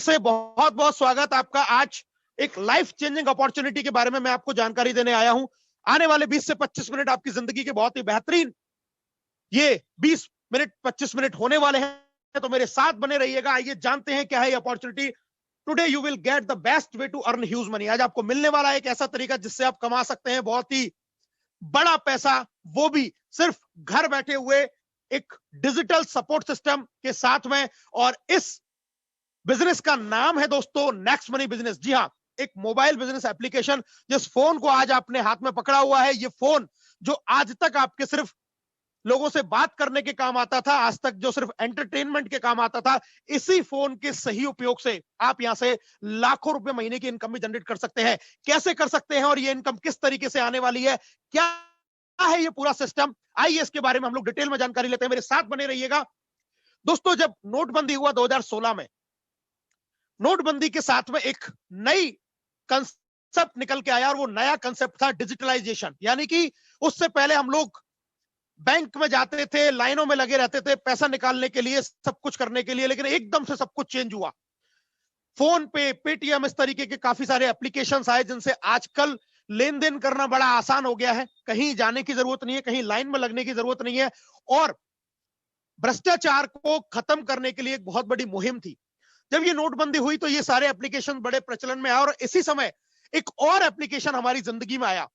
से बहुत बहुत स्वागत आपका। आज एक लाइफ चेंजिंग अपॉर्चुनिटी के बारे में मैं आपको जानकारी देने आया हूं। आने वाले 20 से 25 मिनट आपकी जिंदगी के बहुत ही बेहतरीन ये 20 मिनट 25 मिनट होने वाले हैं, तो मेरे साथ बने रहिएगा। आइए जानते हैं क्या है ये opportunity. Today you will get the best way to earn huge money. आज आपको मिलने वाला है एक ऐसा तरीका जिससे आप कमा सकते हैं बहुत ही बड़ा पैसा, वो भी सिर्फ घर बैठे हुए एक डिजिटल सपोर्ट सिस्टम के साथ में। और इस बिजनेस का नाम है दोस्तों नेक्स्ट मनी बिजनेस। जी हाँ, एक मोबाइल बिजनेस एप्लीकेशन। जिस फोन को आज आपने हाथ में पकड़ा हुआ है, ये फोन जो आज तक आपके सिर्फ लोगों से बात करने के काम आता था, आज तक जो सिर्फ एंटरटेनमेंट के काम आता था, इसी फोन के सही उपयोग से आप यहां से लाखों रुपए महीने की इनकम भी जनरेट कर सकते हैं। कैसे कर सकते हैं और ये इनकम किस तरीके से आने वाली है, क्या है ये पूरा सिस्टम, आइए इसके बारे में हम लोग डिटेल में जानकारी लेते हैं। मेरे साथ बने रहिएगा दोस्तों। जब नोटबंदी हुआ 2016 में, नोटबंदी के साथ में एक नई कंसेप्ट निकल के आया और वो नया कंसेप्ट था डिजिटलाइजेशन। यानी कि उससे पहले हम लोग बैंक में जाते थे, लाइनों में लगे रहते थे पैसा निकालने के लिए, सब कुछ करने के लिए, लेकिन एकदम से सब कुछ चेंज हुआ। फोन पे, पेटीएम, इस तरीके के काफी सारे एप्लीकेशंस आए जिनसे आजकल लेन देन करना बड़ा आसान हो गया है। कहीं जाने की जरूरत नहीं है, कहीं लाइन में लगने की जरूरत नहीं है। और भ्रष्टाचार को खत्म करने के लिए एक बहुत बड़ी मुहिम थी। जब ये नोटबंदी हुई तो ये सारे एप्लीकेशन बड़े प्रचलन में आए और इसी समय एक और एप्लीकेशन हमारी जिंदगी में आया।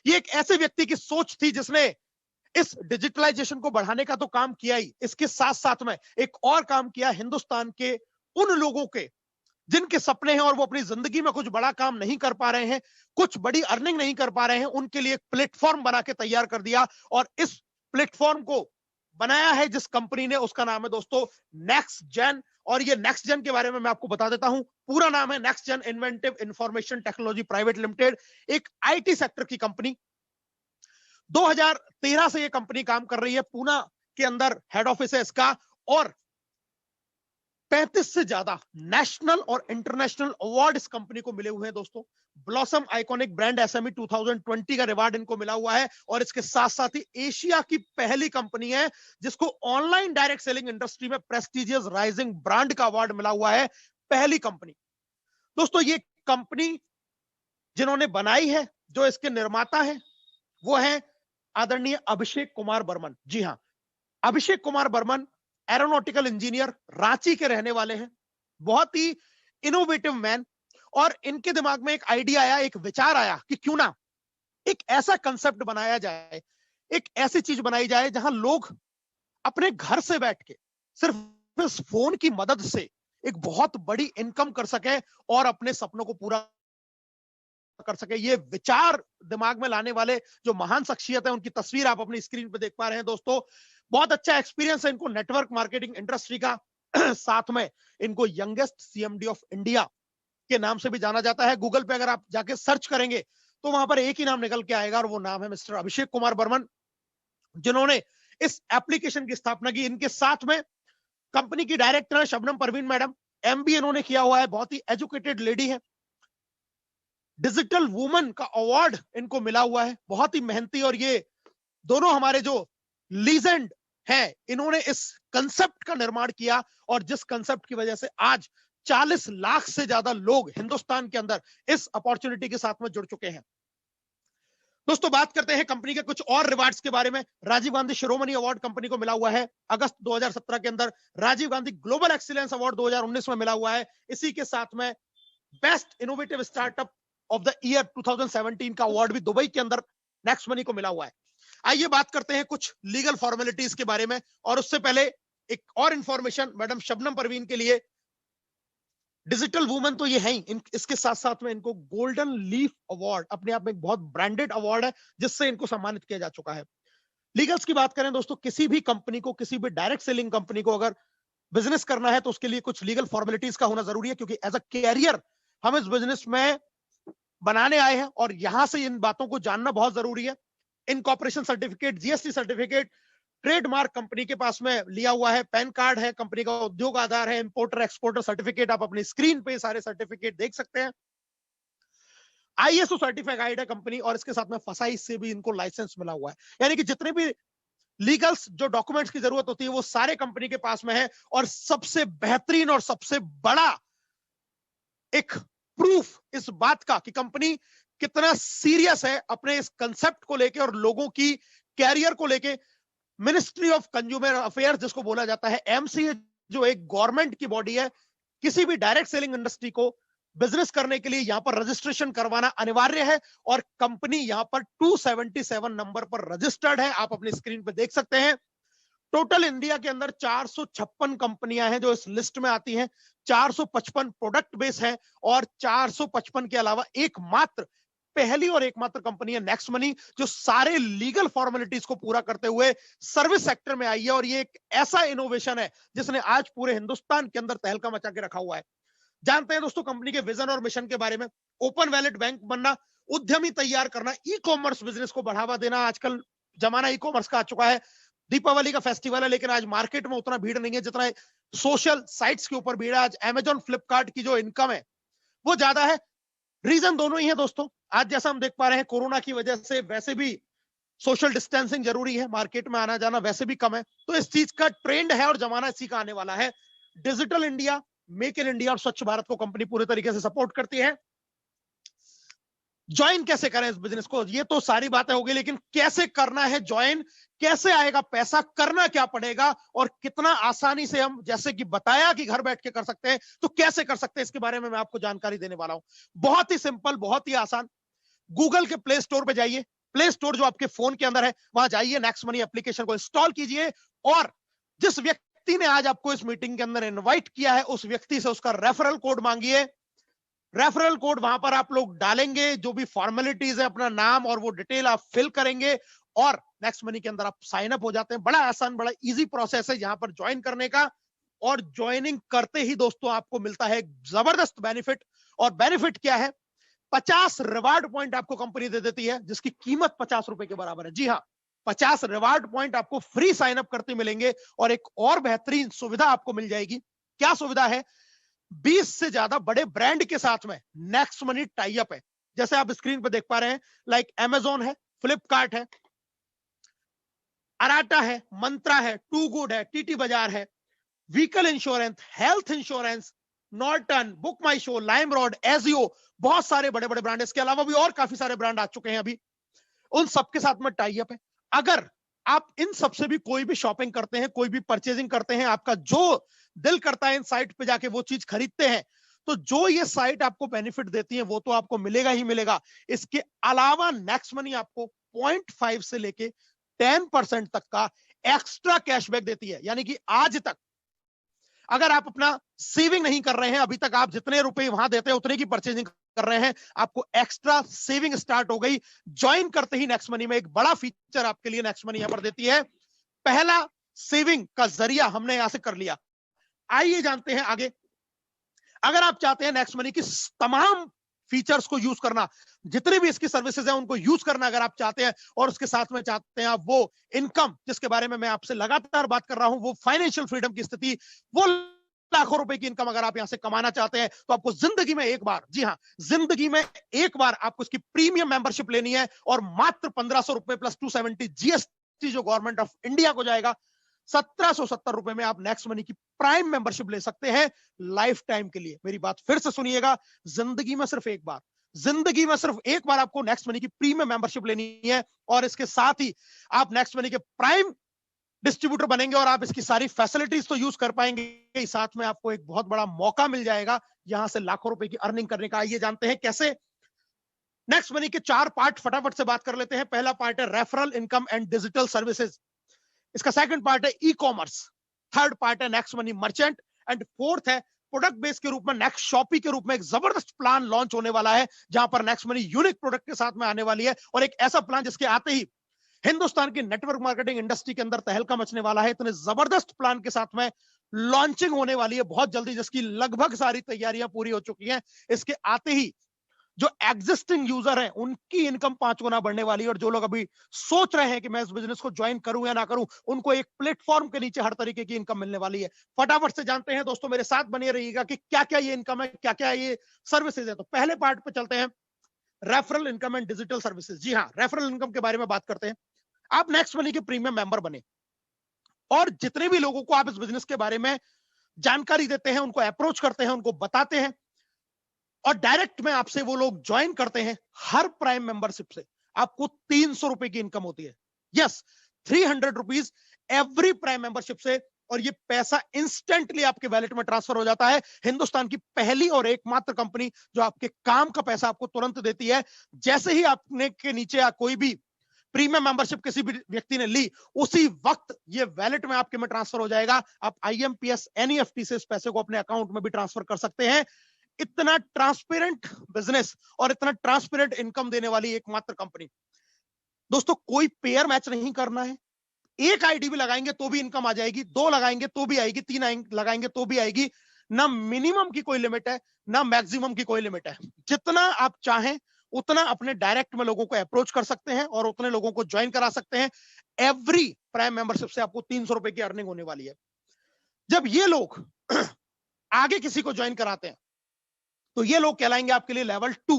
ये एक ऐसे व्यक्ति की सोच थी जिसने इस डिजिटलाइजेशन को बढ़ाने का तो काम किया ही, इसके साथ साथ में एक और काम किया हिंदुस्तान के उन लोगों के जिनके सपने हैं और वो अपनी जिंदगी में कुछ बड़ा काम नहीं कर पा रहे हैं, कुछ बड़ी अर्निंग नहीं कर पा रहे हैं, उनके लिए एक प्लेटफॉर्म बना के तैयार कर दिया। और इस प्लेटफॉर्म को बनाया है जिस कंपनी ने, उसका नाम है दोस्तों नेक्स्ट जेन। और ये नेक्स्ट जेन के बारे में मैं आपको बता देता हूं। पूरा नाम है Next Gen Inventive Information Technology Private Limited, एक आईटी सेक्टर की कंपनी। 2013 से ये कंपनी काम कर रही है, पूना के अंदर हेड ऑफिस है इसका। और 35 से ज्यादा नेशनल और इंटरनेशनल अवार्ड इस कंपनी को मिले हुए हैं दोस्तों। ब्लॉसम आइकॉनिक ब्रांड एसएमई 2020 का रिवार्ड इनको मिला हुआ है। और इसके साथ साथ ही एशिया की पहली कंपनी है जिसको ऑनलाइन डायरेक्ट सेलिंग इंडस्ट्री में प्रेस्टिजियस राइजिंग ब्रांड का अवार्ड मिला हुआ है, पहली कंपनी। दोस्तों ये कंपनी जिन्होंने बनाई है, जो इसके निर्माता है, वो है आदरणीय अभिषेक कुमार बर्मन। जी हां, अभिषेक कुमार बर्मन एरोनॉटिकल इंजीनियर, रांची के रहने वाले हैं, बहुत ही इनोवेटिव मैन। और इनके दिमाग में एक आइडिया आया, एक विचार आया कि क्यों ना एक ऐसा कंसेप्ट बनाया जाए, एक ऐसी चीज बनाई जाए जहां लोग अपने घर से बैठ के सिर्फ इस फोन की मदद से एक बहुत बड़ी इनकम कर सके और अपने सपनों को पूरा कर सके। ये विचार दिमाग में लाने वाले जो महान शख्सियत है, उनकी तस्वीर आप अपनी स्क्रीन पे देख पा रहे हैं दोस्तों। बहुत अच्छा एक्सपीरियंस है इनको नेटवर्क मार्केटिंग इंडस्ट्री का। साथ में इनको यंगेस्ट सीएमडी ऑफ इंडिया के नाम से भी जाना जाता है। गूगल पे अगर आप जाके सर्च करेंगे तो वहां पर एक ही नाम निकल के आएगा और वो नाम है मिस्टर अभिषेक कुमार बर्मन, जिन्होंने इस एप्लीकेशन की स्थापना की। इनके साथ में कंपनी की डायरेक्टर है शबनम परवीन मैडम, एमबीए इन्होंने किया हुआ है, बहुत ही एजुकेटेड लेडी है। डिजिटल वुमन का अवार्ड इनको मिला हुआ है, बहुत ही मेहनती। और ये दोनों हमारे जो लीजेंड हैं, इन्होंने इस कंसेप्ट का निर्माण किया और जिस कंसेप्ट की वजह से आज 40 लाख से ज्यादा लोग हिंदुस्तान के अंदर इस अपॉर्चुनिटी के साथ में जुड़ चुके हैं। दोस्तों बात करते हैं कंपनी के कुछ और रिवार्ड्स के बारे में। राजीव गांधी शिरोमणि अवार्ड कंपनी को मिला हुआ है अगस्त 2017 के अंदर। Rajiv Gandhi global excellence award 2019 में मिला हुआ है। इसी के साथ में best innovative startup of the year 2017 का अवार्ड भी दुबई के अंदर नेक्स्ट मनी को मिला हुआ है। आइए बात करते हैं कुछ लीगल फॉर्मेलिटीज के बारे में। और उससे पहले एक और इंफॉर्मेशन मैडम शबनम परवीन के लिए। डिजिटल वुमन तो ये है ही, इसके साथ साथ में इनको गोल्डन लीफ अवार्ड, अपने आप में एक बहुत ब्रांडेड अवार्ड है जिससे इनको सम्मानित किया जा चुका है। लीगल्स की बात करें दोस्तों, किसी भी कंपनी को, किसी भी डायरेक्ट सेलिंग कंपनी को अगर बिजनेस करना है तो उसके लिए कुछ लीगल फॉर्मेलिटीज का होना जरूरी है, क्योंकि एज अ कैरियर हम इस बिजनेस में बनाने आए हैं और यहां से इन बातों को जानना बहुत जरूरी है। Incorporation certificate, GST certificate, trademark company के पास में लिया हुआ है, पैन कार्ड है, कंपनी का उद्योग आधार है, इंपोर्टर एक्सपोर्टर सर्टिफिकेट, आप अपनी स्क्रीन पे सारे सर्टिफिकेट देख सकते हैं। आईएसओ सर्टिफाइड है कंपनी और इसके साथ में फसाई से भी इनको लाइसेंस मिला हुआ है। यानी कि जितने भी लीगल्स जो डॉक्यूमेंट्स की जरूरत होती है वो सारे कंपनी के पास में है। और सबसे बेहतरीन और सबसे बड़ा एक प्रूफ इस बात का कि कंपनी कितना सीरियस है अपने इस कंसेप्ट को लेके और लोगों की कैरियर को लेके। मिनिस्ट्री ऑफ कंज्यूमर अफेयर्स जिसको बोला जाता है, एमसीए, जो एक गवर्नमेंट की बॉडी है, किसी भी डायरेक्ट सेलिंग इंडस्ट्री को बिजनेस करने के लिए यहां पर रजिस्ट्रेशन करवाना अनिवार्य है और कंपनी यहां पर 277 नंबर पर रजिस्टर्ड है। आप अपनी स्क्रीन पर देख सकते हैं। टोटल इंडिया के अंदर 456 कंपनियां हैं जो इस लिस्ट में आती हैं। 455 प्रोडक्ट बेस है और 455 के अलावा एकमात्र, पहली और एकमात्र कंपनी है नेक्स्ट मनी, जो सारे लीगल फॉर्मेलिटीज को पूरा करते हुए सर्विस सेक्टर में आई है। और ये एक ऐसा इनोवेशन है जिसने आज पूरे हिंदुस्तान के अंदर तहलका मचा के रखा हुआ है। जानते हैं दोस्तों कंपनी के विजन और मिशन के बारे में। ओपन वैलेट बैंक बनना, उद्यमी तैयार करना, ई कॉमर्स बिजनेस को बढ़ावा देना। आजकल जमाना ई कॉमर्स का आ चुका है। दीपावली का फेस्टिवल है लेकिन आज मार्केट में उतना भीड़ नहीं है जितना सोशल साइट्स के ऊपर भीड़ है। आज अमेजॉन, फ्लिपकार्ट की जो इनकम है वो ज्यादा है। रीजन दोनों ही है दोस्तों। आज जैसा हम देख पा रहे हैं कोरोना की वजह से वैसे भी सोशल डिस्टेंसिंग जरूरी है, मार्केट में आना जाना वैसे भी कम है, तो इस चीज का ट्रेंड है और जमाना इसी का आने वाला है। Digital India, make in India और स्वच्छ भारत को कंपनी पूरे तरीके से सपोर्ट करती है। ज्वाइन कैसे करें इस बिजनेस को, ये तो सारी बातें होगी, लेकिन कैसे करना है ज्वाइन, कैसे आएगा पैसा, करना क्या पड़ेगा और कितना आसानी से हम, जैसे कि बताया कि घर बैठ के कर सकते हैं, तो कैसे कर सकते हैं इसके बारे में मैं आपको जानकारी देने वाला हूं। बहुत ही सिंपल, बहुत ही आसान। गूगल के प्ले स्टोर पे जाइए। प्ले स्टोर जो आपके फोन के अंदर है वहां जाइए, नेक्स्ट मनी एप्लीकेशन को इंस्टॉल कीजिए और जिस व्यक्ति ने आज आपको इस मीटिंग के अंदर इनवाइट किया है उस व्यक्ति से उसका रेफरल कोड मांगिए। रेफरल कोड वहां पर आप लोग डालेंगे, जो भी फॉर्मेलिटीज है, अपना नाम और वो डिटेल आप फिल करेंगे और नेक्स्ट मनी के अंदर आप साइन अप हो जाते हैं। बड़ा आसान, बड़ा इजी प्रोसेस है यहां पर ज्वाइन करने का। और ज्वाइनिंग करते ही दोस्तों आपको मिलता है एक जबरदस्त बेनिफिट। और बेनिफिट क्या है? 50 रिवार्ड पॉइंट आपको कंपनी दे देती है जिसकी कीमत 50 रुपए के बराबर है। जी हाँ, 50 रिवार्ड पॉइंट आपको फ्री साइन अप करते मिलेंगे। और एक और बेहतरीन सुविधा आपको मिल जाएगी। क्या सुविधा है? 20 से ज्यादा बड़े ब्रांड के साथ में नेक्स्ट मनी टाई अप है। जैसे आप स्क्रीन पर देख पा रहे हैं, लाइक अमेजॉन है, फ्लिपकार्ट है, अराटा है, मंत्रा है, टू गुड है, टीटी बाजार है, vehicle insurance, health insurance, Norton, book my show, lime road, Ajio, बहुत सारे बड़े बड़े ब्रांड। इसके अलावा भी और काफी सारे ब्रांड आ चुके हैं अभी, उन सबके साथ में टाई अप है। अगर आप इन सबसे भी कोई भी शॉपिंग करते हैं, कोई भी परचेजिंग करते हैं, आपका जो दिल करता है इन साइट पे जाके वो चीज खरीदते हैं, तो जो ये साइट आपको बेनिफिट देती है वो तो आपको मिलेगा ही मिलेगा। इसके अलावा नेक्स्ट मनी आपको 0.5 से लेके 10% तक का एक्स्ट्रा कैशबैक देती है। यानी कि आज तक अगर आप अपना सेविंग नहीं कर रहे हैं, अभी तक आप जितने रुपए वहां देते हैं उतने की परचेजिंग कर रहे हैं, आपको एक्स्ट्रा सेविंग स्टार्ट हो गई। ज्वाइन करते ही नेक्स्ट मनी में एक बड़ा फीचर आपके लिए नेक्स्ट मनी यहां पर देती है। पहला सेविंग का जरिया हमने यहां से कर लिया। आइए जानते हैं आगे। अगर आप चाहते हैं नेक्स्ट मनी की तमाम फीचर्स को यूज करना, जितनी भी इसकी सर्विसेज हैं उनको यूज करना अगर आप चाहते हैं, और उसके साथ में चाहते हैं आप वो इनकम जिसके बारे में मैं आपसे लगातार बात कर रहा हूं, वो फाइनेंशियल फ्रीडम की स्थिति, वो लाखों रुपए की इनकम अगर आप यहां से कमाना चाहते हैं, तो आपको जिंदगी में एक बार, जी हां, जिंदगी में एक बार आपको इसकी प्रीमियम मेंबरशिप लेनी है और मात्र 1500 रुपए प्लस 270 जीएसटी जो गवर्नमेंट ऑफ इंडिया को जाएगा, 1770 रुपए में आप नेक्स्ट मनी की प्राइम मेंबरशिप ले सकते हैं लाइफ टाइम के लिए। मेरी बात फिर से सुनिएगा, जिंदगी में सिर्फ एक बार, जिंदगी में सिर्फ एक बार आपको नेक्स्ट मनी की प्रीमियम मेंबरशिप लेनी है और इसके साथ ही आप नेक्स्ट मनी के प्राइम डिस्ट्रीब्यूटर बनेंगे और आप इसकी सारी फैसिलिटीज तो यूज कर पाएंगे, साथ में आपको एक बहुत बड़ा मौका मिल जाएगा यहां से लाखों रुपए की अर्निंग करने का। आइए जानते हैं कैसे। नेक्स्ट मनी के 4 पार्ट फटाफट से बात कर लेते हैं। पहला पार्ट है referral income and digital services, इसका सेकंड पार्ट है ई कॉमर्स, थर्ड पार्ट है next money merchant, and fourth है प्रोडक्ट बेस के रूप में नेक्स्ट शॉपी के रूप में एक जबरदस्त प्लान लॉन्च होने वाला है जहां पर नेक्स्ट मनी यूनिक प्रोडक्ट के साथ में आने वाली है। और एक ऐसा प्लान जिसके आते ही हिंदुस्तान की नेटवर्क मार्केटिंग इंडस्ट्री के अंदर तहलका मचने वाला है। इतने जबरदस्त प्लान के साथ में लॉन्चिंग होने वाली है बहुत जल्दी, जिसकी लगभग सारी तैयारियां पूरी हो चुकी हैं। इसके आते ही जो एग्जिस्टिंग यूजर हैं उनकी इनकम 5 गुना बढ़ने वाली है, और जो लोग अभी सोच रहे हैं कि मैं इस बिजनेस को ज्वाइन करूं या ना करूं, उनको एक प्लेटफॉर्म के नीचे हर तरीके की इनकम मिलने वाली है। फटाफट से जानते हैं दोस्तों, मेरे साथ बने रहिएगा कि क्या क्या ये इनकम है, क्या क्या ये सर्विसेज है। तो पहले पार्ट पे चलते हैं, referral income and digital services. जी हाँ, रेफरल इनकम के बारे में बात करते हैं। आप नेक्स्ट मनी के प्रीमियम मेंबर बने और जितने भी लोगों को आप इस बिजनेस के बारे में जानकारी देते हैं, उनको अप्रोच करते हैं, उनको बताते हैं, और डायरेक्ट में आपसे वो लोग ज्वाइन करते हैं, हर प्राइम मेंबरशिप से आपको 300 रुपए की इनकम होती है। Yes, 300 rupees every prime membership से, और ये पैसा इंस्टेंटली आपके वैलेट में ट्रांसफर हो जाता है। हिंदुस्तान की पहली और एकमात्र कंपनी जो आपके काम का पैसा आपको तुरंत देती है। जैसे ही आपने के नीचे या कोई भी प्रीमियम मेंबरशिप किसी भी व्यक्ति ने ली, उसी वक्त ये वैलेट में आपके में ट्रांसफर हो जाएगा। आप IMPS NEFT से इस पैसे को अपने अकाउंट में भी ट्रांसफर कर सकते हैं। इतना ट्रांसपेरेंट बिजनेस और इतना ट्रांसपेरेंट इनकम देने वाली एकमात्र कंपनी। दोस्तों, कोई पेयर मैच नहीं करना है। एक आईडी भी लगाएंगे तो भी इनकम आ जाएगी, 2 लगाएंगे तो भी आएगी, 3 लगाएंगे तो भी आएगी। ना मिनिमम की कोई लिमिट है, ना मैक्सिमम की कोई लिमिट है। जितना आप चाहें उतना अपने डायरेक्ट में लोगों को अप्रोच कर सकते हैं और उतने लोगों को ज्वाइन करा सकते हैं। एवरी प्राइम मेंबरशिप से आपको 300 रुपए की अर्निंग होने वाली है। जब ये लोग आगे किसी को ज्वाइन कराते हैं तो ये लोग कहलाएंगे आपके लिए लेवल 2,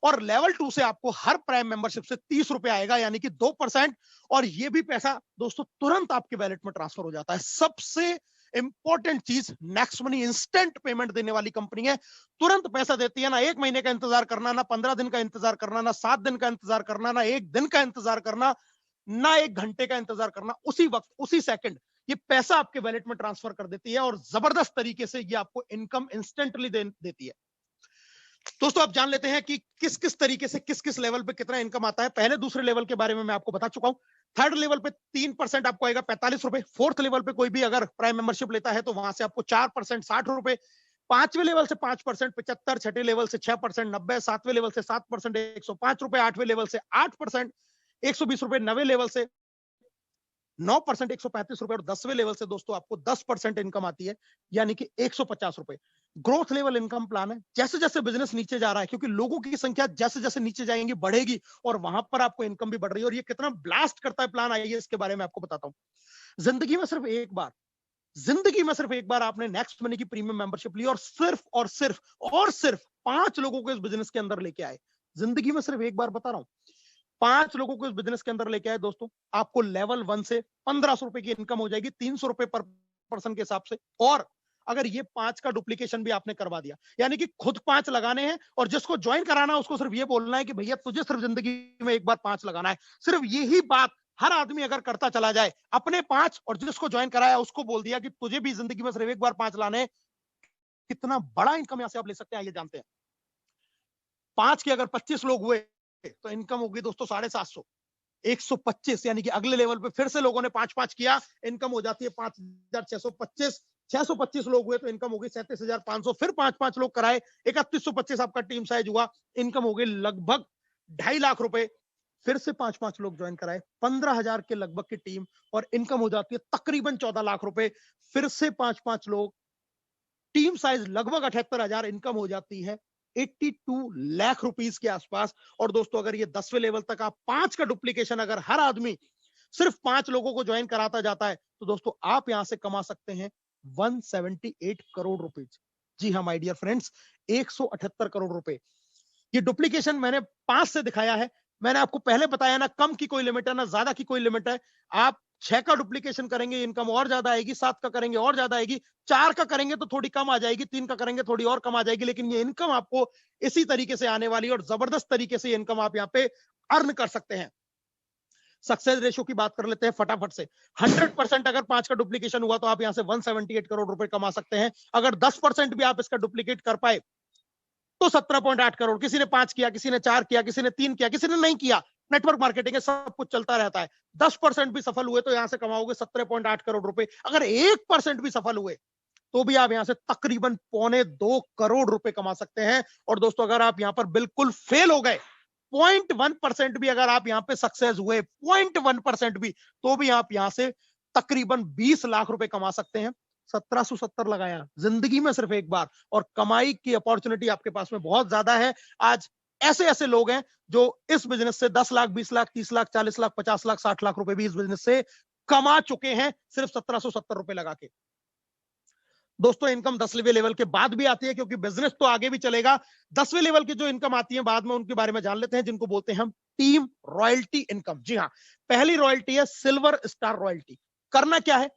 और लेवल 2 से आपको हर प्राइम मेंबरशिप से 30 रुपए आएगा, यानी कि 2%। और ये भी पैसा दोस्तों तुरंत आपके वैलेट में ट्रांसफर हो जाता है। सबसे इंपॉर्टेंट चीज, नेक्स्ट मनी इंस्टेंट पेमेंट देने वाली कंपनी है। तुरंत पैसा देती है। ना 1 महीने का इंतजार करना, ना 15 दिन का इंतजार करना, ना 7 दिन का इंतजार करना, ना 1 दिन का इंतजार करना, ना 1 घंटे का इंतजार करना। उसी वक्त, उसी सेकंड ये पैसा आपके वैलेट में ट्रांसफर कर देती है और जबरदस्त तरीके से ये आपको इनकम इंस्टेंटली देती है। दोस्तों, आप जान लेते हैं कि किस किस तरीके से किस किस लेवल पे कितना इनकम आता है। पहले दूसरे लेवल के बारे में मैं आपको बता चुका हूं। थर्ड लेवल पे 3% आपको आएगा 45 रुपए। फोर्थ लेवल पे कोई भी अगर प्राइम मेंबरशिप लेता है तो वहां से आपको 4% 60 रुपए। पांचवें लेवल से 5% 75, छठे लेवल से 6% 90, सातवें लेवल से 7% 105 रुपए, आठवें लेवल से 8% 120 रुपए, 9वें लेवल से 9% 135 रुपए, और 10वें लेवल से दोस्तों आपको 10% इनकम आती है, यानी कि 150 रुपए। ग्रोथ लेवल इनकम प्लान है। जैसे जैसे बिजनेस नीचे जा रहा है, क्योंकि लोगों की संख्या जैसे जैसे नीचे जाएंगी बढ़ेगी, और वहां पर आपको इनकम भी बढ़ रही है। और ये कितना ब्लास्ट करता है प्लान, आइए इसके बारे में आपको बताता हूं। जिंदगी में सिर्फ एक बार आपने नेक्स्ट मनी की प्रीमियम मेंबरशिप ली और सिर्फ 5 लोगों को इस बिजनेस के अंदर लेके आए। जिंदगी में सिर्फ एक बार, बता रहा हूं, 5 लोगों को इस बिजनेस के अंदर लेके आए दोस्तों, आपको लेवल 1 से 1500 रुपए की इनकम हो जाएगी, 300 रुपए पर पर्सन के हिसाब से। और अगर ये 5 का डुप्लीकेशन भी आपने करवा दिया, यानी कि खुद 5 लगाने हैं और जिसको ज्वाइन कराना है उसको सिर्फ ये बोलना है कि भैया तुझे सिर्फ जिंदगी में एक बार 5 लगाना है। सिर्फ यही बात हर आदमी अगर करता चला जाए, अपने 5 और जिसको ज्वाइन कराया उसको बोल दिया कि तुझे भी जिंदगी में सिर्फ एक बार 5 लाने, कितना बड़ा इनकम यहां से आप ले सकते हैं, ये जानते हैं। 5 के अगर 25 लोग हुए तो इनकम होगी दोस्तों 750, 125, यानी कि अगले लेवल पे फिर से लोगों ने 5-5 किया, इनकम हो जाती है 5625। 625 लोग हुए तो इनकम होगी 37,500। फिर 5-5 लोग कराए, 3125 आपका टीम साइज हुआ, इनकम हो गई लगभग 2.5 लाख रुपए। फिर से 5-5 लोग ज्वाइन कराए, 15,000 के लगभग की टीम, और इनकम हो जाती है तकरीबन 14 लाख रुपए। फिर से 5-5 लोग, टीम साइज लगभग 78,000, इनकम हो जाती है 82 लाख रुपीस के आसपास। और दोस्तों, अगर ये 10वें लेवल तक आप 5 का डुप्लीकेशन अगर हर आदमी सिर्फ 5 लोगों को ज्वाइन कराता जाता है, तो दोस्तों आप यहां से कमा सकते हैं 178 करोड़ रुपीज। जी हाँ माय डियर फ्रेंड्स, 178 करोड़ रुपए। ये डुप्लीकेशन मैंने 5 से दिखाया है। मैंने आपको पहले बताया ना, कम की कोई लिमिट है ना ज्यादा की कोई लिमिट है। आप 6 का डुप्लीकेशन करेंगे इनकम और ज्यादा आएगी, 7 का करेंगे और ज्यादा आएगी, 4 का करेंगे तो थोड़ी कम आ जाएगी, 3 का करेंगे थोड़ी और कम आ जाएगी, लेकिन ये इनकम आपको इसी तरीके से आने वाली है और जबरदस्त तरीके से इनकम आप यहाँ पे अर्न कर सकते हैं। सक्सेस रेशियो की बात कर लेते हैं फटाफट से। 100% अगर 5 का डुप्लीकेशन हुआ तो आप यहां से 178 करोड़ रुपए कमा सकते हैं। अगर 10% भी आप इसका डुप्लीकेट कर पाए तो 17.8 करोड़। किसी ने 5 किया, किसी ने 4 किया, किसी ने 3 किया, किसी ने नहीं किया, नेटवर्क मार्केटिंग है, सब कुछ चलता रहता है। 10% भी सफल हुए तो यहां से कमाओगे 17.8 करोड़ रुपए। अगर 1% भी सफल हुए तो भी आप यहां से तकरीबन 1.25 करोड़ रुपए कमा सकते हैं। और दोस्तों, अगर आप यहां पर बिल्कुल फेल हो गए, 0.1% भी अगर आप यहां पे सक्सेस हुए, 0.1% भी, तो भी आप यहां से तकरीबन 20 लाख रुपए कमा सकते हैं। 1770 लगाया जिंदगी में सिर्फ एक बार, और कमाई की अपॉर्चुनिटी आपके पास में बहुत ज्यादा है। आज ऐसे ऐसे लोग हैं जो इस बिजनेस से 10 लाख 20 लाख 30 लाख 40 लाख 50 लाख 60 लाख रुपए भी इस बिजनेस से कमा चुके हैं, सिर्फ 1770 रुपए लगा के। दोस्तों, इनकम 10वें लेवल के बाद भी आती है, क्योंकि बिजनेस तो आगे भी चलेगा। 10वें लेवल की जो इनकम आती है बाद में, उनके बारे में जान लेते हैं, जिनको बोलते हैं हम टीम रॉयल्टी इनकम। जी हाँ, पहली रॉयल्टी है सिल्वर स्टार रॉयल्टी। करना क्या है,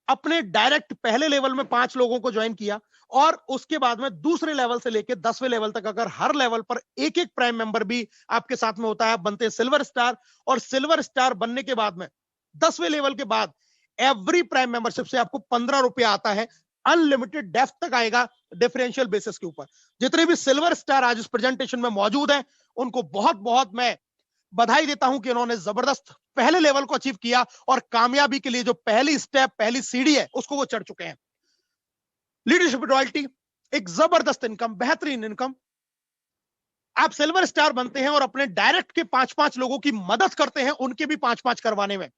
अपने डायरेक्ट पहले लेवल में 5 लोगों को ज्वाइन किया और उसके बाद में दूसरे लेवल से लेकर 10वें लेवल तक अगर हर लेवल पर एक एक प्राइम मेंबर भी आपके साथ में होता है, आप बनते हैं सिल्वर स्टार। और सिल्वर स्टार बनने के बाद में 10वें लेवल के बाद एवरी प्राइम मेंबरशिप से आपको 15 रुपए आता है, अनलिमिटेड डेफ तक आएगा डिफरेंशियल बेसिस के ऊपर। जितने भी सिल्वर स्टार आज इस प्रेजेंटेशन में मौजूद हैं उनको बहुत बहुत मैं बधाई देता हूं कि उन्होंने जबरदस्त पहले लेवल को अचीव किया और कामयाबी के लिए जो पहली स्टेप, पहली सीढ़ी है उसको वो चढ़ चुके हैं। लीडरशिप रॉयल्टी एक जबरदस्त इनकम, बेहतरीन इनकम। आप सिल्वर स्टार बनते हैं और अपने डायरेक्ट के 5-5 लोगों की मदद करते हैं, उनके भी 5-5 करवाने में,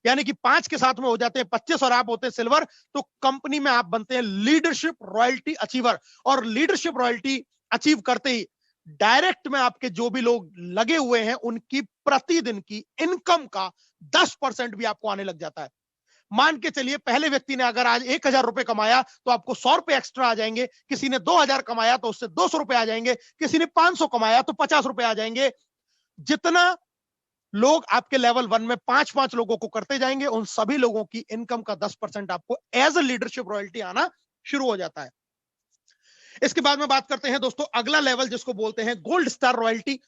यानी कि 5 के साथ में हो जाते हैं 25 और आप होते हैं सिल्वर, तो कंपनी में आप बनते हैं लीडरशिप रॉयल्टी अचीवर। और लीडरशिप रॉयल्टी अचीव करते ही डायरेक्ट में आपके जो भी लोग लगे हुए हैं उनकी प्रतिदिन की इनकम का 10% भी आपको आने लग जाता है। मान के चलिए पहले व्यक्ति ने अगर आज 1000 रुपए कमाया तो आपको 100 रुपए एक्स्ट्रा आ जाएंगे, किसी ने 2000 कमाया तो उससे 200 रुपए आ जाएंगे, किसी ने 500 कमाया तो 50 रुपए आ जाएंगे। जितना लोग आपके लेवल 1 में 5-5 लोगों को करते जाएंगे, उन सभी लोगों की इनकम का 10% आपको एज अ लीडरशिप रॉयल्टी आना शुरू हो जाता है। इसके बाद में बात करते हैं दोस्तों अगला लेवल जिसको बोलते हैं गोल्ड स्टार रॉयल्टी।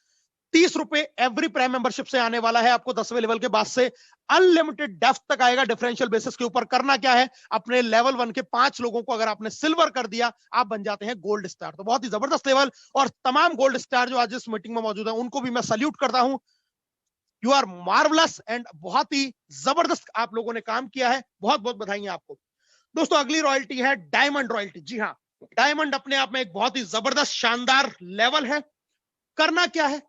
30 रुपए एवरी प्राइम मेंबरशिप से आने वाला है आपको 10वें लेवल के बाद से, अनलिमिटेड डेफ तक आएगा डिफरेंशियल बेसिस के ऊपर। करना क्या है, अपने लेवल 1 के 5 लोगों को अगर आपने सिल्वर कर दिया, आप बन जाते हैं गोल्ड स्टार। तो बहुत ही जबरदस्त लेवल, और तमाम गोल्ड स्टार जो आज इस मीटिंग में मौजूद है उनको भी मैं सल्यूट करता हूं। यू आर मार्वलस एंड बहुत ही जबरदस्त आप लोगों ने काम किया है, बहुत बहुत बधाई आपको। दोस्तों अगली रॉयल्टी है डायमंड रॉयल्टी। जी हाँ, डायमंड अपने आप में एक बहुत ही जबरदस्त शानदार लेवल है। करना क्या है,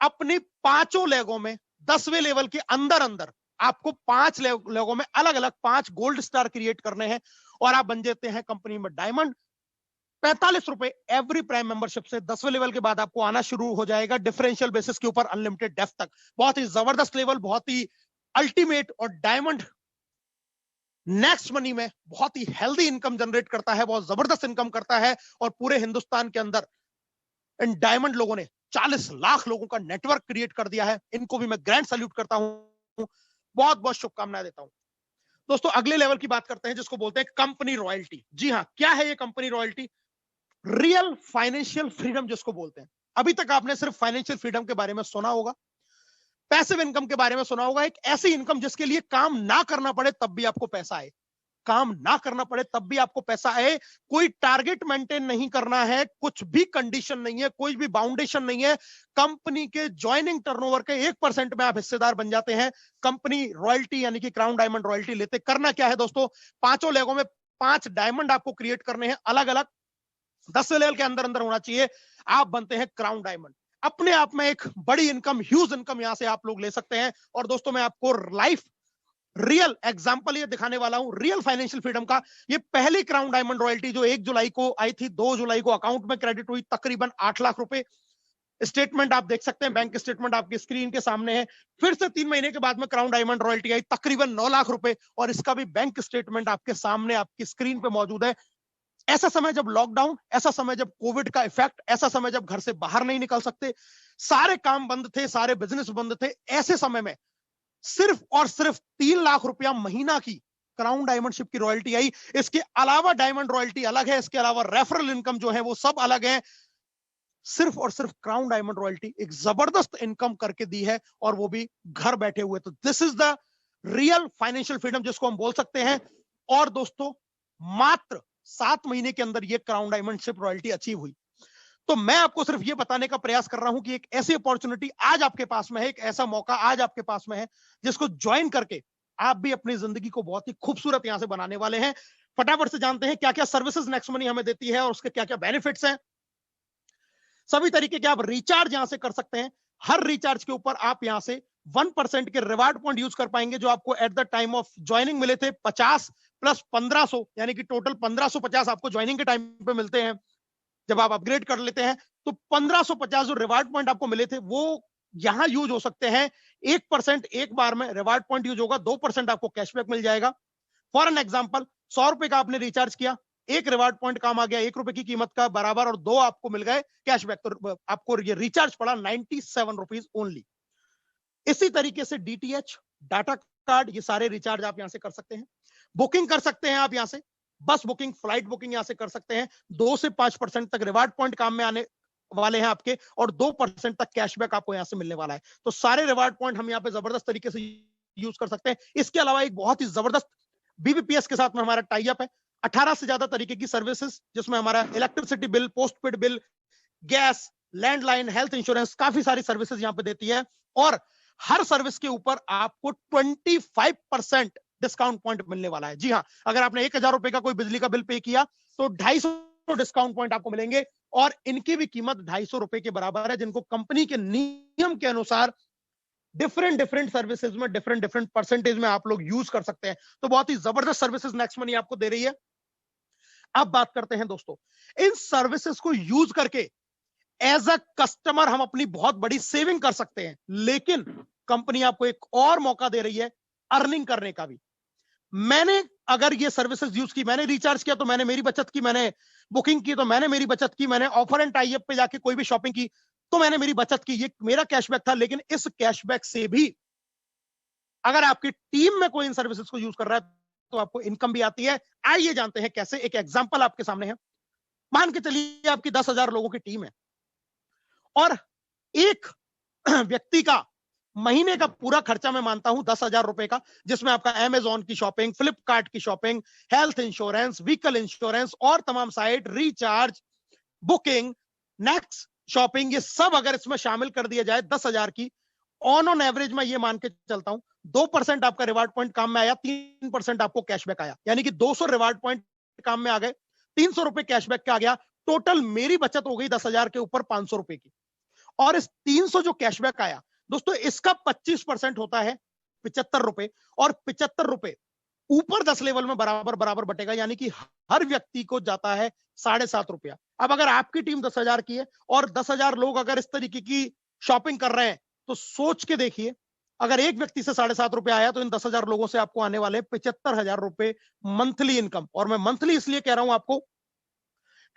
अपनी 5 लेगों में 10वें लेवल के अंदर अंदर आपको 5 लेगों में अलग अलग 5 गोल्ड स्टार क्रिएट करने हैं और आप बन जाते हैं कंपनी में डायमंड। 45 रुपए एवरी प्राइम मेंबरशिप से 10वें लेवल के बाद आपको आना शुरू हो जाएगा डिफरेंशियल बेसिस के ऊपर, अनलिमिटेड डेफ तक। बहुत ही जबरदस्त लेवल, बहुत ही अल्टीमेट। और डायमंड नेक्स्ट मनी में बहुत ही हेल्दी इनकम जनरेट करता है, बहुत जबरदस्त इनकम करता है। और पूरे हिंदुस्तान के अंदर इन डायमंड लोगों ने 40 लाख लोगों का नेटवर्क क्रिएट कर दिया है। इनको भी मैं ग्रैंड सैल्यूट करता हूं, बहुत बहुत शुभकामनाएं देता हूं। दोस्तों अगले लेवल की बात करते हैं जिसको बोलते हैं कंपनी रॉयल्टी। जी हां, क्या है ये company royalty? Real financial freedom जिसको बोलते हैं। अभी तक आपने सिर्फ फाइनेंशियल फ्रीडम के बारे में सुना होगा, पैसिव इनकम के बारे में सुना होगा। एक ऐसी इनकम जिसके लिए काम ना करना पड़े तब भी आपको पैसा आए, काम ना करना पड़े तब भी आपको पैसा आए। कोई टारगेट मेंटेन नहीं करना है, कुछ भी कंडीशन नहीं है, कोई भी बाउंडेशन नहीं है। कंपनी के ज्वाइनिंग टर्नओवर के 1% में आप हिस्सेदार बन जाते हैं, कंपनी रॉयल्टी यानी कि क्राउन डायमंड रॉयल्टी लेते। करना क्या है दोस्तों, 5 लेगों में 5 डायमंड आपको क्रिएट करने हैं, अलग अलग 10वें लेवल के अंदर अंदर होना चाहिए। आप बनते हैं क्राउन डायमंड। अपने आप में एक बड़ी इनकम, ह्यूज इनकम यहां से आप लोग ले सकते हैं। और दोस्तों मैं आपको लाइफ रियल एग्जांपल ये दिखाने वाला हूं रियल फाइनेंशियल फ्रीडम का। ये पहली क्राउन डायमंड रॉयल्टी जो 1 जुलाई को आई थी, 2 जुलाई को अकाउंट में क्रेडिट हुई, तकरीबन 8 लाख रुपए। स्टेटमेंट आप देख सकते हैं, बैंक स्टेटमेंट आपकी स्क्रीन के सामने है। फिर से 3 महीने के बाद में क्राउन डायमंड रॉयल्टी आई, तकरीबन 9 लाख रुपए, और इसका भी बैंक स्टेटमेंट आपके सामने आपकी स्क्रीन पे मौजूद है। ऐसा समय जब लॉकडाउन, ऐसा समय जब कोविड का इफेक्ट, ऐसा समय जब घर से बाहर नहीं निकल सकते, सारे काम बंद थे, सारे बिजनेस बंद थे, ऐसे समय में सिर्फ और सिर्फ 3 लाख रुपया महीना की क्राउन डायमंडशिप की रॉयल्टी आई। इसके अलावा डायमंड रॉयल्टी अलग है, इसके अलावा रेफरल इनकम जो है वो सब अलग है। सिर्फ और सिर्फ क्राउन डायमंड रॉयल्टी एक जबरदस्त इनकम करके दी है, और वो भी घर बैठे हुए। तो this is the real financial freedom जिसको हम बोल सकते हैं। और दोस्तों मात्र 7 महीने के अंदर ये क्राउन डायमंडशिप रॉयल्टी अचीव हुई। तो मैं आपको सिर्फ ये बताने का प्रयास कर रहा हूं कि एक ऐसी अपॉर्चुनिटी आज आपके पास में है, एक ऐसा मौका आज आपके पास में है जिसको ज्वाइन करके आप भी अपनी जिंदगी को बहुत ही खूबसूरत यहां से बनाने वाले हैं। फटाफट से जानते हैं क्या क्या सर्विसेज नेक्स्ट मनी हमें देती है और उसके क्या क्या बेनिफिट्स हैं। सभी तरीके के आप रिचार्ज यहां से कर सकते हैं। हर रिचार्ज के ऊपर आप यहां से 1% के रिवार्ड पॉइंट यूज कर पाएंगे, जो आपको at the time of joining मिले थे 50 प्लस 1500, यानी कि टोटल 1550 आपको ज्वाइनिंग के टाइम पे मिलते हैं। जब आप अपग्रेड कर लेते हैं तो 1550 जो रिवार्ड पॉइंट आपको मिले थे वो यहां यूज हो सकते हैं। 1% एक बार में रिवार्ड पॉइंट यूज होगा, 2% आपको कैशबैक मिल जाएगा। फॉर एन एग्जांपल, 100 रुपए का आपने रिचार्ज किया, एक रिवार्ड पॉइंट काम आ गया 1 रुपए की कीमत का बराबर, और 2 आपको मिल गए कैशबैक, तो आपको ये रिचार्ज पड़ा 97 रुपीज ओनली। इसी तरीके से डीटीएच, डाटा कार्ड, ये सारे रिचार्ज आप यहां से कर सकते हैं। बुकिंग कर सकते हैं आप यहां से, बस बुकिंग, फ्लाइट बुकिंग यहां से कर सकते हैं। 2 से 5% तक रिवार्ड पॉइंट काम में आने वाले हैं आपके, और 2% तक कैशबैक आपको यहां से मिलने वाला है। तो सारे रिवार्ड पॉइंट हम यहां पे जबरदस्त तरीके से यूज कर सकते हैं। इसके अलावा एक बहुत ही जबरदस्त बीबीपीएस के साथ में हमारा टाई अप है। 18 से ज्यादा तरीके की सर्विसेज, जिसमें हमारा electricity bill, postpaid bill, gas, landline, health insurance, काफी सारी सर्विसेज यहां पे देती है। और हर सर्विस के ऊपर आपको 25% डिस्काउंट पॉइंट मिलने वाला है। जी हाँ, अगर आपने 1000 रुपए का कोई बिजली का बिल पे किया तो 250 डिस्काउंट पॉइंट आपको मिलेंगे, और इनकी भी कीमत 250 रुपए के बराबर है, जिनको कंपनी के नियम के अनुसार डिफरेंट डिफरेंट सर्विसेज में डिफरेंट डिफरेंट परसेंटेज में आप लोग यूज कर सकते हैं। तो बहुत ही जबरदस्त सर्विसेज नेक्स्ट मनी आपको दे रही है। अब बात करते हैं दोस्तों, इन सर्विसेज को यूज करके एज अ कस्टमर हम अपनी बहुत बड़ी सेविंग कर सकते हैं, लेकिन कंपनी आपको एक और मौका दे रही है अर्निंग करने का भी। मैंने अगर ये सर्विसेज यूज की, मैंने रिचार्ज किया तो मैंने मेरी बचत की, मैंने बुकिंग की तो मैंने मेरी बचत की, मैंने ऑफर एंड टाई अप पे जाके कोई भी शॉपिंग की तो मैंने मेरी बचत की, ये मेरा कैशबैक था। लेकिन इस कैशबैक से भी अगर आपकी टीम में कोई इन सर्विसेज को यूज कर रहा है तो आपको इनकम भी आती है। आइए जानते हैं कैसे। एक एग्जांपल आपके सामने है। मान के चलिए आपकी 10,000 लोगों की टीम है, और एक व्यक्ति का महीने का पूरा खर्चा मैं मानता हूं 10,000 रुपए का, जिसमें आपका अमेजॉन की शॉपिंग, फ्लिपकार्ट की shopping, health insurance, vehicle insurance और तमाम site, recharge, booking, next shopping, ये सब अगर इसमें शामिल कर दिया जाए 10,000 की, ऑन एवरेज मैं ये मान के चलता हूं 2% आपका रिवार्ड पॉइंट काम में आया, 3% आपको कैशबैक आया, यानी कि 200 रिवार्ड पॉइंट काम में आ गए, 300 रुपए कैशबैक का आ गया। टोटल मेरी बचत हो गई 10,000 के ऊपर 500 रुपए की। और इस 300 जो कैशबैक आया दोस्तों, इसका 25% होता है 75 रुपए, और 75 रुपए ऊपर 10 लेवल में बराबर बराबर बटेगा, यानी कि हर व्यक्ति को जाता है 7.5 रुपया। अब अगर आपकी टीम 10,000 की है और 10,000 लोग अगर इस तरीके की शॉपिंग कर रहे हैं, तो सोच के देखिए, अगर एक व्यक्ति से 7.5 रुपया आया तो इन 10,000 लोगों से आपको आने वाले 75,000 रुपए मंथली इनकम। और मैं मंथली इसलिए कह रहा हूं आपको,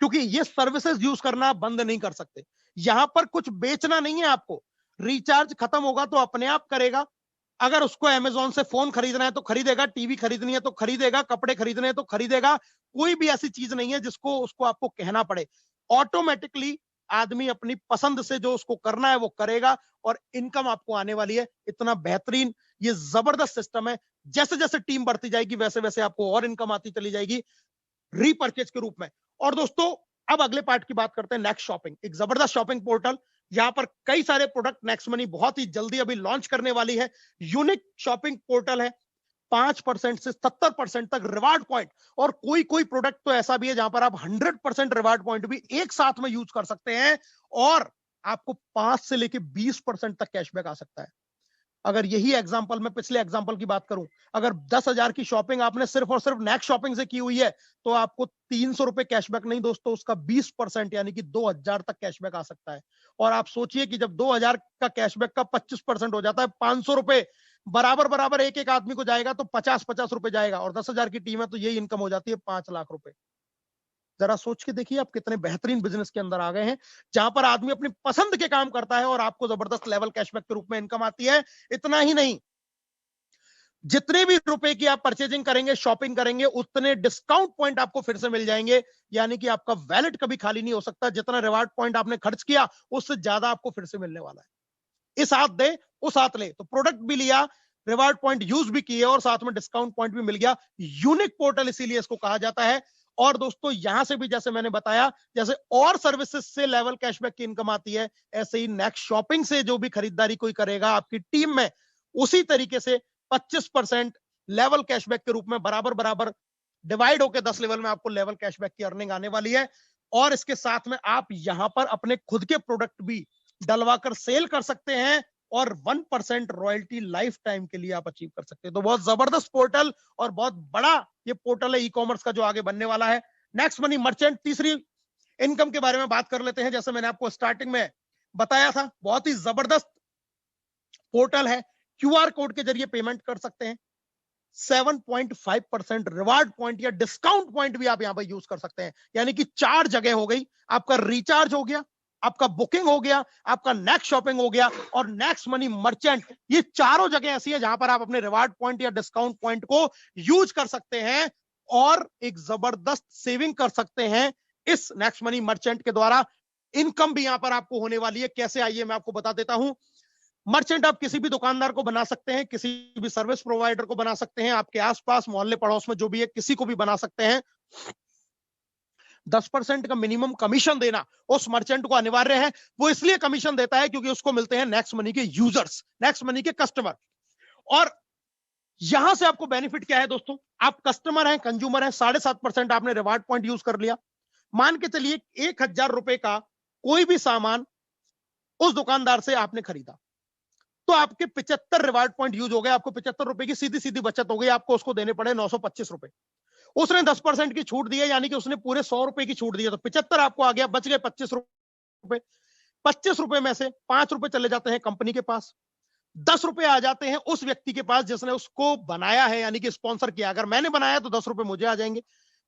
क्योंकि ये सर्विसेज यूज करना बंद नहीं कर सकते। यहां पर कुछ बेचना नहीं है आपको। रिचार्ज खत्म होगा तो अपने आप करेगा। अगर उसको अमेजोन से फोन खरीदना है तो खरीदेगा, टीवी खरीदनी है तो खरीदेगा, कपड़े खरीदने हैं तो खरीदेगा। कोई भी ऐसी चीज नहीं है जिसको उसको आपको कहना पड़े। ऑटोमेटिकली आदमी अपनी पसंद से जो उसको करना है वो करेगा, और इनकम आपको आने वाली है। इतना बेहतरीन, ये जबरदस्त सिस्टम है। जैसे जैसे टीम बढ़ती जाएगी वैसे वैसे आपको और इनकम आती चली जाएगी रीपरचेज के रूप में। और दोस्तों, अब अगले पार्ट की बात करते हैं, नेक्स्ट शॉपिंग। एक जबरदस्त शॉपिंग पोर्टल, यहां पर कई सारे प्रोडक्ट नेक्स्ट मनी बहुत ही जल्दी अभी लॉन्च करने वाली है। यूनिक शॉपिंग पोर्टल है, 5% से 70% तक रिवार्ड पॉइंट, और कोई कोई प्रोडक्ट तो ऐसा भी है जहां पर आप 100% रिवार्ड पॉइंट भी एक साथ में यूज कर सकते हैं, और आपको 5 से लेके 20% तक कैशबैक आ सकता है। अगर यही एग्जांपल, मैं पिछले एग्जांपल की बात करूं, अगर 10,000 की शॉपिंग आपने सिर्फ और सिर्फ नेक्स्ट शॉपिंग से की हुई है, तो आपको 300 रुपए कैशबैक नहीं दोस्तों, उसका 20% यानी कि 2,000 तक कैशबैक आ सकता है। और आप सोचिए कि जब 2,000 का कैशबैक का 25% हो जाता है, 500 रुपए बराबर बराबर एक एक आदमी को जाएगा, तो 50-50 रुपए जाएगा, और 10,000 की टीम है तो यही इनकम हो जाती है 5 लाख रुपए। जरा सोच के देखिए आप कितने बेहतरीन बिजनेस के अंदर आ गए हैं, जहां पर आदमी अपनी पसंद के काम करता है और आपको जबरदस्त लेवल कैशबैक के रूप में इनकम आती है। इतना ही नहीं, जितने भी रुपए की आप परचेजिंग करेंगे, शॉपिंग करेंगे, उतने डिस्काउंट पॉइंट आपको फिर से मिल जाएंगे, यानी कि आपका वैलेट कभी खाली नहीं हो सकता। जितना रिवार्ड पॉइंट आपने खर्च किया उससे ज्यादा आपको फिर से मिलने वाला है। इस हाथ दे उस हाथ ले, तो प्रोडक्ट भी लिया, रिवार्ड पॉइंट यूज भी किए, और साथ में डिस्काउंट पॉइंट भी मिल गया। यूनिक पोर्टल इसीलिए इसको कहा जाता है। और दोस्तों, यहां से भी जैसे मैंने बताया, जैसे और सर्विसेज से लेवल कैशबैक की इनकम आती है, ऐसे ही नेक्स्ट शॉपिंग से जो भी खरीदारी कोई करेगा आपकी टीम में, उसी तरीके से 25% लेवल कैशबैक के रूप में बराबर बराबर डिवाइड होकर 10 लेवल में आपको लेवल कैशबैक की अर्निंग आने वाली है। और इसके साथ में आप यहां पर अपने खुद के प्रोडक्ट भी डलवाकर सेल कर सकते हैं, और 1% रॉयल्टी लाइफ टाइम के लिए आप अचीव कर सकते हैं। तो बहुत जबरदस्त पोर्टल और बहुत बड़ा ये पोर्टल है ई कॉमर्स का जो आगे बनने वाला है। नेक्स्ट मनी मर्चेंट, तीसरी इनकम के बारे में बात कर लेते हैं। जैसे मैंने आपको स्टार्टिंग में बताया था, बहुत ही जबरदस्त पोर्टल है। क्यूआर कोड के जरिए पेमेंट कर सकते हैं। 7.5% रिवार्ड पॉइंट या डिस्काउंट पॉइंट भी आप यहां पर यूज कर सकते हैं, यानी कि 4 जगह हो गई। आपका रिचार्ज हो गया, आपका बुकिंग हो गया, आपका नेक्स्ट शॉपिंग हो गया और नेक्स्ट मनी मर्चेंट, ये चारों जगह ऐसी है जहां पर आप अपने रिवार्ड पॉइंट या डिस्काउंट पॉइंट को यूज कर सकते हैं और एक जबरदस्त सेविंग कर सकते हैं इस नेक्स्ट मनी मर्चेंट के द्वारा। इनकम भी यहां पर आपको होने वाली है। कैसे, आइए मैं आपको बता देता हूं। मर्चेंट आप किसी भी दुकानदार को बना सकते हैं, किसी भी सर्विस प्रोवाइडर को बना सकते हैं, आपके आसपास मोहल्ले पड़ोस में जो भी है किसी को भी बना सकते हैं। 10% का मिनिमम कमीशन देना उस मर्चेंट को अनिवार्य है। वो इसलिए कमीशन देता है क्योंकि उसको मिलते हैं नेक्स्ट मनी के यूजर्स, नेक्स्ट मनी के कस्टमर। और यहां से आपको बेनिफिट क्या है दोस्तों, आप कस्टमर हैं, कंज्यूमर हैं, 7.5% आपने रिवार्ड पॉइंट यूज कर लिया। मान के चलिए 1000 रुपए का कोई भी सामान उस दुकानदार से आपने खरीदा, तो आपके 75 रिवार्ड पॉइंट यूज हो गए, आपको 75 रुपए की सीधी सीधी बचत हो गई, आपको उसको देने पड़े 925 रुपए। उसने 10% की छूट दी है, यानी कि उसने पूरे 100 रुपए की छूट दी है, तो 75 आपको आ गया, बच गए 25 रुपए। 25 रुपए में से 5 रुपए चले जाते हैं कंपनी के पास, 10 रुपए आ जाते हैं उस व्यक्ति के पास जिसने उसको बनाया है, यानी कि स्पॉन्सर किया। अगर मैंने बनाया तो 10 रुपए मुझे आ जाएंगे,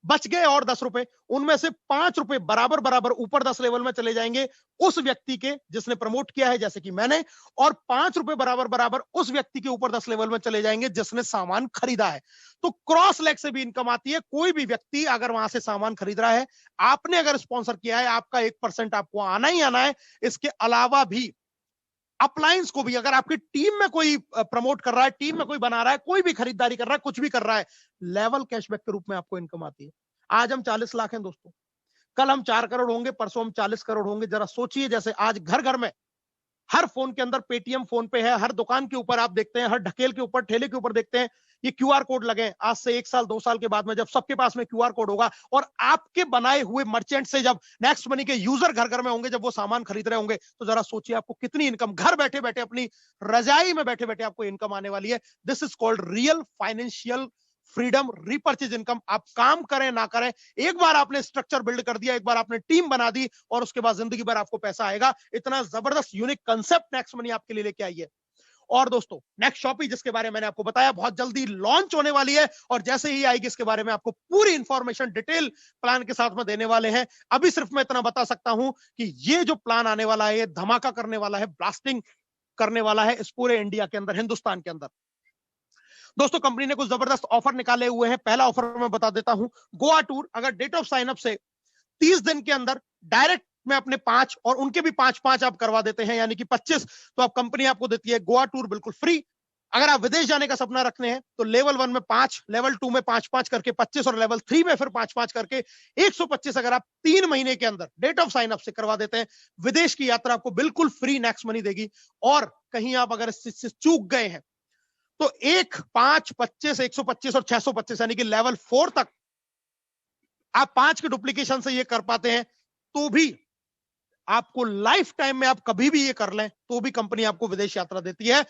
बच गए और 10 रुपए, उनमें से 5 रुपए बराबर बराबर ऊपर 10 लेवल में चले जाएंगे उस व्यक्ति के जिसने प्रमोट किया है, जैसे कि मैंने, और 5 रुपए बराबर बराबर उस व्यक्ति के ऊपर 10 लेवल में चले जाएंगे जिसने सामान खरीदा है। तो क्रॉस लेग से भी इनकम आती है। कोई भी व्यक्ति अगर वहां से सामान खरीद रहा है, आपने अगर स्पॉन्सर किया है, आपका 1% आपको आना ही आना है। इसके अलावा भी अपलायंस को भी, अगर आपकी टीम में कोई प्रमोट कर रहा है, टीम में कोई बना रहा है, कोई भी खरीदारी कर रहा है, कुछ भी कर रहा है, लेवल कैशबैक के रूप में आपको इनकम आती है। आज हम 40 लाख हैं दोस्तों, कल हम 4 करोड़ होंगे, परसों हम 40 करोड़ होंगे। जरा सोचिए, जैसे आज घर घर में हर फोन के अंदर पेटीएम फोन पे है, हर दुकान के ऊपर आप देखते हैं, हर ढकेल के ऊपर, ठेले के ऊपर देखते हैं ये क्यूआर कोड लगे हैं। आज से 1 साल 2 साल के बाद में जब सबके पास में क्यूआर कोड होगा और आपके बनाए हुए मर्चेंट से जब नेक्स्ट मनी के यूजर घर घर में होंगे, जब वो सामान खरीद रहे होंगे, तो जरा सोचिए आपको कितनी इनकम घर बैठे बैठे, अपनी रजाई में बैठे बैठे आपको इनकम आने वाली है। This is called real financial freedom, repurchase income. आप काम करें ना करें, एक बार आपने स्ट्रक्चर बिल्ड कर दिया, एक बार आपने टीम बना दी, और उसके बाद जिंदगी भर आपको पैसा आएगा। इतना जबरदस्त यूनिक कंसेप्ट नेक्स्ट मनी आपके लिए लेके आई है। और दोस्तों, नेक्स्ट शॉपी, जिसके बारे में मैंने आपको बताया, बहुत जल्दी लॉन्च होने वाली है, और जैसे ही आएगी इसके बारे में आपको पूरी इंफॉर्मेशन डिटेल प्लान के साथ में देने वाले हैं। अभी सिर्फ मैं इतना बता सकता हूं कि ये जो प्लान आने वाला है, ये धमाका करने वाला है, ब्लास्टिंग करने वाला है इस पूरे इंडिया के अंदर, हिंदुस्तान के अंदर। दोस्तों, कंपनी ने कुछ जबरदस्त ऑफर निकाले हुए हैं। पहला ऑफर मैं बता देता हूं, गोवा टूर। अगर डेट ऑफ साइन अप से 30 दिन के अंदर डायरेक्ट में अपने 5 और उनके भी 5 आप करवा देते हैं, यानी कि 25, तो आप कंपनी आपको देती है गोवा टूर बिल्कुल फ्री। अगर आप विदेश जाने का सपना रखते हैं तो लेवल 1 में 5, लेवल 2 में 5 करके 25, और लेवल 3 में फिर 5 करके 125, अगर आप 3 महीने के अंदर डेट ऑफ साइन अप से करवा देते हैं, विदेश की यात्रा आपको बिल्कुल फ्री नेक्स्ट मनी देगी। और कहीं आप अगर इससे चूक गए हैं तो 1, 5, 25, 125 और 625, यानी कि लेवल 4 तक आप 5 के डुप्लीकेशन से ये कर पाते हैं, तो भी आपको लाइफ टाइम में, आप कभी भी ये कर लें तो भी कंपनी आपको विदेश यात्रा देती है।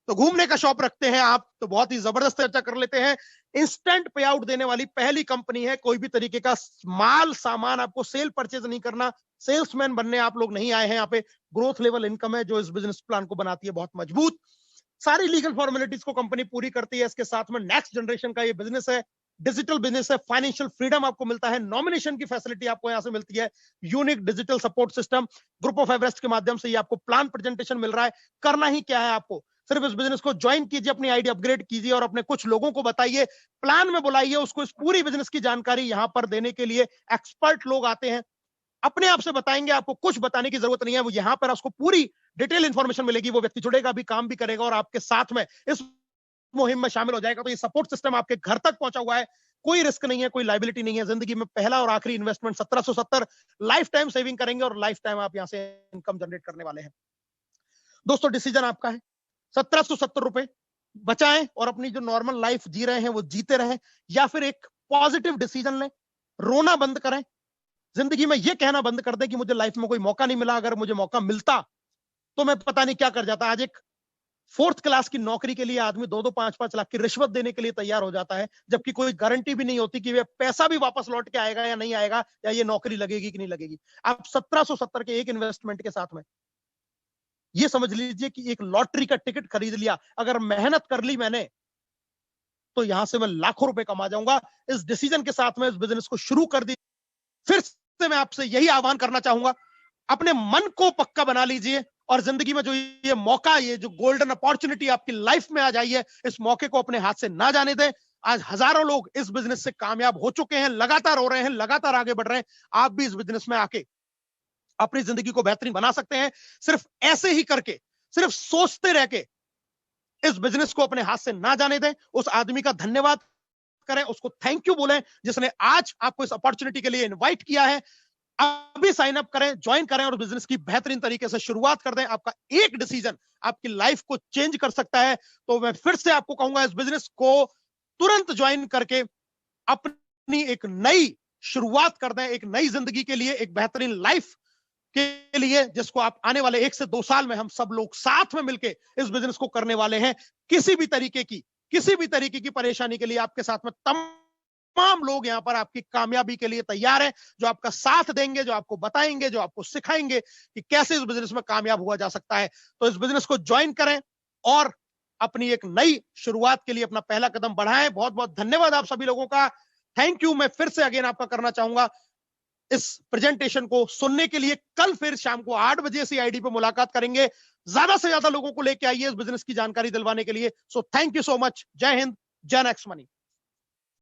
तो घूमने का शौक रखते हैं आप, तो बहुत ही जबरदस्त चर्चा कर लेते हैं। इंस्टेंट पे आउट देने वाली पहली कंपनी है। कोई भी तरीके का माल सामान आपको सेल परचेज नहीं करना, सेल्समैन बनने आप लोग नहीं आए हैं यहाँ पे। ग्रोथ लेवल इनकम है जो इस बिजनेस प्लान को बनाती है बहुत मजबूत। सारी लीगल फॉर्मेलिटीज को कंपनी पूरी करती है। इसके साथ में नेक्स्ट जनरेशन का ये बिजनेस है, डिजिटल बिजनेस है, फाइनेंशियल फ्रीडम आपको मिलता है, नॉमिनेशन की फैसिलिटी आपको यहां से मिलती है, unique digital support system, group of Everest के माध्यम से ये आपको प्लान प्रेजेंटेशन मिल रहा है। करना ही क्या है आपको, सिर्फ इस बिजनेस को ज्वाइन कीजिए, अपनी आईडी अपग्रेड कीजिए और अपने कुछ लोगों को बताइए, प्लान में बुलाइए उसको। इस पूरी बिजनेस की जानकारी यहां पर देने के लिए एक्सपर्ट लोग आते हैं, अपने आप से बताएंगे, आपको कुछ बताने की जरूरत नहीं है। वो यहां पर उसको पूरी डिटेल इंफॉर्मेशन मिलेगी, वो व्यक्ति जुड़ेगा भी, काम भी करेगा और आपके साथ में इस मुहिम में शामिल हो जाएगा। तो ये सपोर्ट सिस्टम आपके घर तक पहुंचा हुआ है, कोई रिस्क नहीं है, कोई लायबिलिटी नहीं है। जिंदगी में पहला और आखिरी इन्वेस्टमेंट 1770, लाइफ टाइम सेविंग करेंगे और लाइफ टाइम आप यहां से इनकम जनरेट करने वाले हैं। दोस्तों, डिसीजन आपका है, 1770 रुपए बचाएं और अपनी जो नॉर्मल लाइफ जी रहे हैं वो जीते रहें, या फिर एक पॉजिटिव डिसीजन लें, रोना बंद करें, जिंदगी में ये कहना बंद कर दें कि मुझे लाइफ में कोई मौका नहीं मिला, अगर मुझे मौका मिलता तो मैं पता नहीं क्या कर जाता। आज एक 4th क्लास की नौकरी के लिए आदमी 2-2, 5-5 लाख की रिश्वत देने के लिए तैयार हो जाता है, जबकि कोई गारंटी भी नहीं होती कि वे पैसा भी वापस लौट के आएगा या नहीं आएगा, या ये नौकरी लगेगी कि नहीं लगेगी। आप 1770 के एक इन्वेस्टमेंट के साथ में ये समझ लीजिए कि एक लॉटरी का टिकट खरीद लिया। अगर मेहनत कर ली मैंने तो यहां से मैं लाखों रुपए कमा जाऊंगा। इस डिसीजन के साथ में इस बिजनेस को शुरू कर दी। फिर से मैं आपसे यही आह्वान करना चाहूंगा, अपने मन को पक्का बना लीजिए और जिंदगी में जो ये मौका, ये जो गोल्डन अपॉर्चुनिटी आपकी लाइफ में आ जाई है, इस मौके को अपने हाथ से ना जाने दें। आज हजारों लोग इस बिजनेस से कामयाब हो चुके हैं, लगातार हो रहे हैं, लगातार आगे बढ़ रहे हैं। आप भी इस बिजनेस में आके अपनी जिंदगी को बेहतरीन बना सकते हैं, सिर्फ ऐसे ही करके, सिर्फ सोचते रह के इस बिजनेस को अपने हाथ से ना जाने दें। उस आदमी का धन्यवाद करें, उसको थैंक यू बोलें जिसने आज आपको इस अपॉर्चुनिटी के लिए इनवाइट किया है। अभी साइन अप करें, ज्वाइन करें और बिजनेस की बेहतरीन तरीके से शुरुआत कर दें। आपका एक डिसीजन आपकी लाइफ को चेंज कर सकता है। तो मैं फिर से आपको कहूंगा, इस बिजनेस को तुरंत ज्वाइन करके अपनी एक नई शुरुआत कर दें, एक नई जिंदगी के लिए, एक बेहतरीन लाइफ के लिए, जिसको आप आने वाले 1 से 2 साल में हम सब लोग साथ में मिलकर इस बिजनेस को करने वाले हैं। किसी भी तरीके की परेशानी के लिए आपके साथ में तमाम लोग यहां पर आपकी कामयाबी के लिए तैयार हैं, जो आपका साथ देंगे, जो आपको बताएंगे, जो आपको सिखाएंगे कि कैसे इस बिजनेस में कामयाब हुआ जा सकता है। तो इस बिजनेस को ज्वाइन करें और अपनी एक नई शुरुआत के लिए अपना पहला कदम बढ़ाएं। बहुत बहुत धन्यवाद आप सभी लोगों का, थैंक यू। मैं फिर से अगेन आपका करना चाहूंगा इस प्रेजेंटेशन को सुनने के लिए। कल फिर शाम को 8 बजे CID पे मुलाकात करेंगे। ज्यादा से ज्यादा लोगों को लेके आइए इस बिजनेस की जानकारी दिलवाने के लिए। So thank you so much. जय हिंद, जय नेक्स्ट मनी।